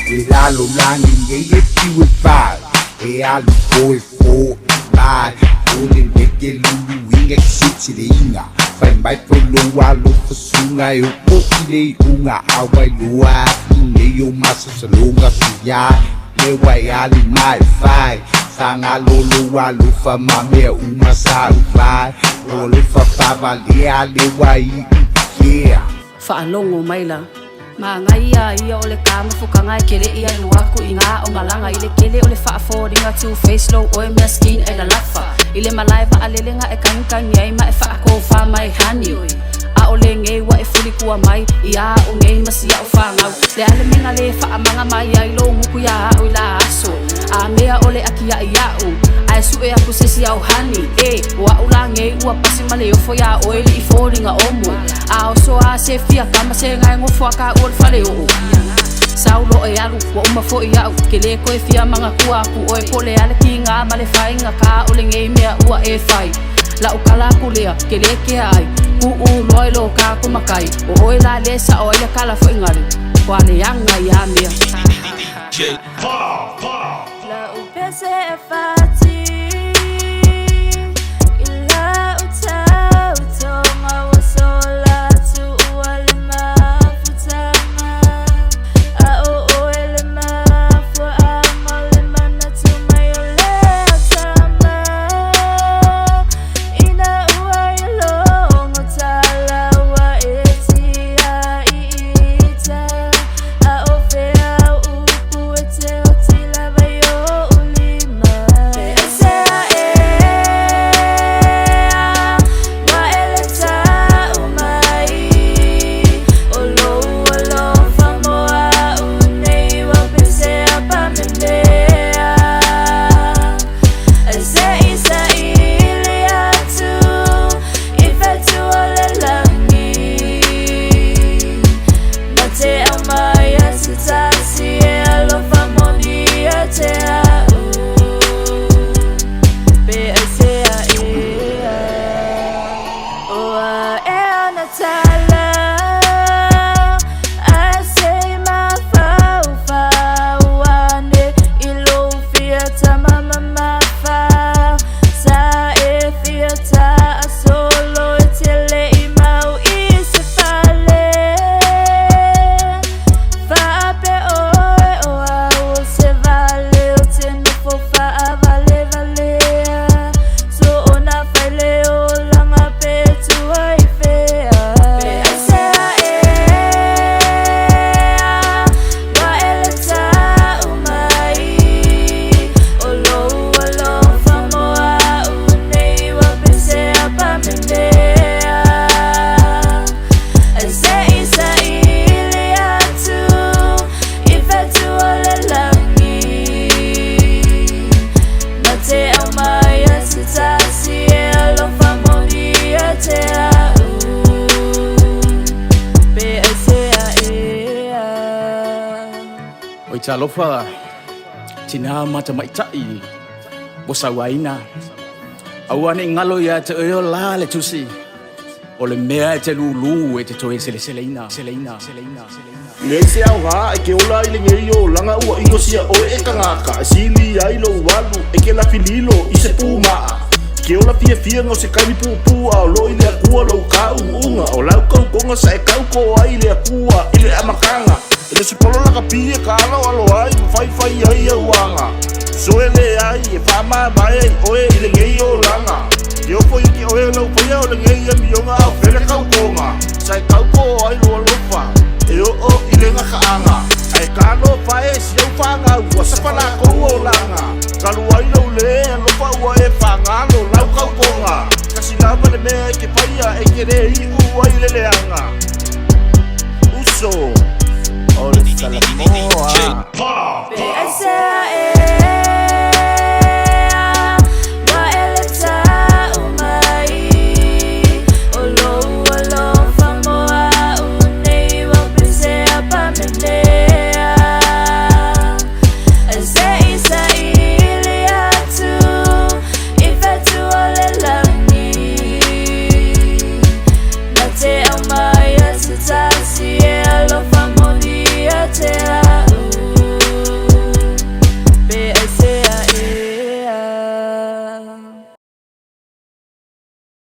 Lalo lang ingayeti with five. Alu boy for bad. Olin beke lulu inga shitty inga. Find my follow walo fasunga yo pokile unga awai lua. Ingayo masa salunga suya. Lewai ali my five. Sanga lolo walo fa mame umasa ufai. Ole fa pava lea lewai yeah. Fa'alongo maila Mangaia ia ole kama fukangai kele ia luaku inga o malanga ile kele ole fa'aforinga two face low o mea skin e la lafa ile malaiva alelenga e kankangi ai ma e fa'ako fa mai hani a ole ngei wa e fuli kua mai ia o ngei masia o whangau le ale menga le fa'amanga mai ai lo nguku ia o ila aso a mea ole akia ia o ai su e aku sesi au hani e wa ula ngei ua pasi male ofo ia o ele i foringa omo a o so a se fia kama se ngai ngofo aka ol fale o saulo e alu wa uma fo ia ke le ko e fia manga kua ku o e pole ale kinga male fainga ka ole ngei mea ua e fai la o kala ku lea ke le ke ai ku u loi lo ka ku makai o e la le sa o ile kala fo ingari kwa le yanga ia mea la u pese e fati ila uta utonga wasola tu ualema futama a o elema fu amalema na tumayole atama ina uailo ngotala wa etia ita a o fea upu ete otila bayo ulima esea wa eleta umai olo famoa unei wa pesea pamembea ese isa ilia tu ifetu olelangi mate amaya sitasi elo famonia te au be esea oa e anatala I say my fau ane ilo fiata mama mafa sa e fiata solo tele imau isefale fa pe o o se vale o tene fofa vale vale so ona fale o langa pe tu ai fea esea wa eleta umai olo famoa unei wa pesea pamembea ese isa ilia tu ifetu olelangi mate amaya sitasi elo famonia te au be esea Oi talofa tina mata maitai bosa waina awane ngalo ya te o la le tusi o le mea te lulu e te toe seleina Nese au ha e ke ola ile ngei o langa ua ingo sia o e kangaka sili ai lo walu e ke la fililo i se puma ke ola fia ngo se kali pu a lo ile akua lo ka unga o lau kau konga sa e kau ko ai ile akua ile amakanga ile se polo la kapie ka alo ai fai ai uanga so ele ai e fama mai o e ile ngei o langa yo foi ki o e lo foi o le ngei mi o nga fele kau konga sa e kau ko ai lo fa e o ile nga kaanga ai kalo fae si o fanga ua sapala ko o langa kalu ai lo le lo fa ua e fanga lo lau kau konga kasi lava le mea ke paia e ke rei ua ile leanga